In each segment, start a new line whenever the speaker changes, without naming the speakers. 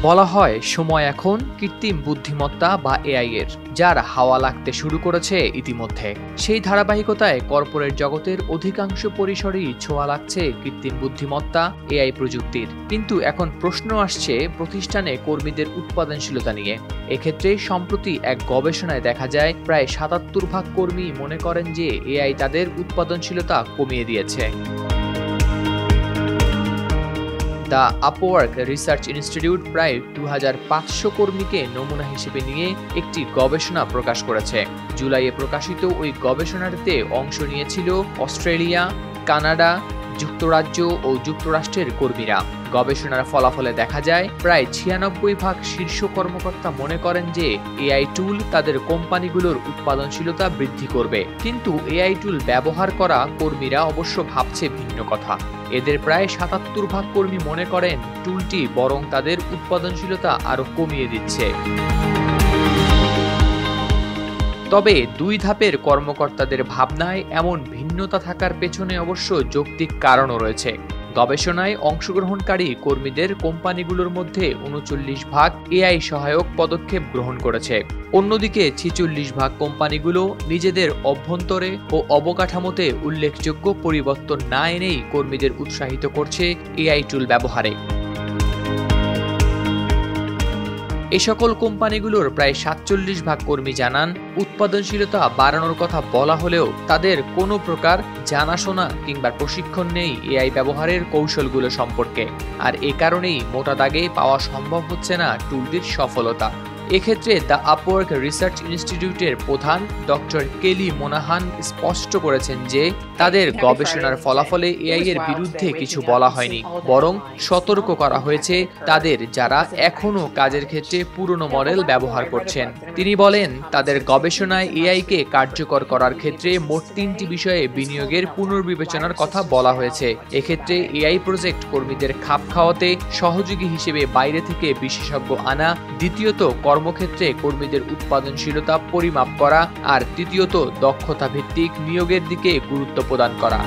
বলা হয় সময় এখন কৃত্রিম বুদ্ধিমত্তা বা এআই এর, যার হাওয়া লাগতে শুরু করেছে ইতিমধ্যে। সেই ধারাবাহিকতায় কর্পোরেট জগতের অধিকাংশ পরিসরেই ছোঁয়া লাগছে কৃত্রিম বুদ্ধিমত্তা এআই প্রযুক্তির। কিন্তু এখন প্রশ্ন আসছে প্রতিষ্ঠানে কর্মীদের উৎপাদনশীলতা নিয়ে। এক্ষেত্রে সম্প্রতি এক গবেষণায় দেখা যায় প্রায় ৭৭% কর্মী মনে করেন যে এআই তাদের উৎপাদনশীলতা কমিয়ে দিয়েছে। দ্য আপওয়ার্ক রিসার্চ ইনস্টিটিউট প্রায় ২৫০০ কর্মীকে নমুনা হিসেবে নিয়ে একটি গবেষণা প্রকাশ করেছে। জুলাইয়ে প্রকাশিত ওই গবেষণাটিতে অংশ নিয়েছিল অস্ট্রেলিয়া, কানাডা, যুক্তরাজ্য ও যুক্তরাষ্ট্রের কর্মীরা। গবেষণার ফলাফলে দেখা যায় প্রায় ৯৬% শীর্ষ কর্মকর্তা মনে করেন যে এআই টুল তাদের কোম্পানিগুলোর উৎপাদনশীলতা বৃদ্ধি করবে। কিন্তু এআই টুল ব্যবহার করা কর্মীরা অবশ্য ভাবছে ভিন্ন কথা। এদের প্রায় ৭৭% কর্মী মনে করেন টুলটি বরং তাদের উৎপাদনশীলতা আরো কমিয়ে দিচ্ছে। তবে দুই ধাপের কর্মকর্তাদের ভাবনায় এমন ভিন্নতা থাকার পেছনে অবশ্য যৌক্তিক কারণও রয়েছে। গবেষণায় অংশগ্রহণকারী কর্মীদের কোম্পানিগুলোর মধ্যে ৩৯% এআই সহায়ক পদক্ষেপ গ্রহণ করেছে। অন্যদিকে ৪৬% কোম্পানিগুলো নিজেদের অভ্যন্তরে ও অবকাঠামোতে উল্লেখযোগ্য পরিবর্তন না এনেই কর্মীদের উৎসাহিত করছে এআই টুল ব্যবহারে। এই সকল কোম্পানিগুলোর প্রায় ৪৭% কর্মী জানান উৎপাদনশীলতা বাড়ানোর কথা বলা হলেও তাদের কোনো প্রকার জানাশোনা কিংবা প্রশিক্ষণ নেই এআই ব্যবহারের কৌশলগুলো সম্পর্কে। আর এ কারণেই মোটা দাগে পাওয়া সম্ভব হচ্ছে না টুলটির সফলতা। এক্ষেত্রে দ্য আপওয়ার্ক রিসার্চ ইনস্টিটিউটের প্রধান ডক্টর কেলি মোনাহান স্পষ্ট করেছেন যে তাদের গবেষণার ফলাফলে এআই এর বিরুদ্ধে কিছু বলা হয়নি, বরং সতর্ক করা হয়েছে তাদের যারা এখনো কাজের ক্ষেত্রে পুরনো মডেল ব্যবহার করছেন। তিনি বলেন তাদের গবেষণায় এআই কে কার্যকর করার ক্ষেত্রে মোট ৩টি বিষয়ে বিনিয়োগের পুনর্বিবেচনার কথা বলা হয়েছে। এক্ষেত্রে এআই প্রজেক্ট কর্মীদের খাপ খাওয়াতে সহযোগী হিসেবে বাইরে থেকে বিশেষজ্ঞ আনা, দ্বিতীয়ত কর্মক্ষেত্রে কর্মীদের উৎপাদনশীলতা পরিমাপ করা, আর তৃতীয়ত দক্ষতা ভিত্তিক নিয়োগের দিকে গুরুত্ব প্রদান করা।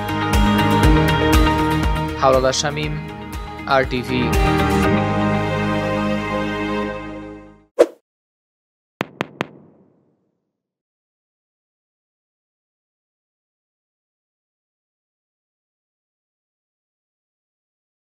হাওলাদার শামীম, RTV।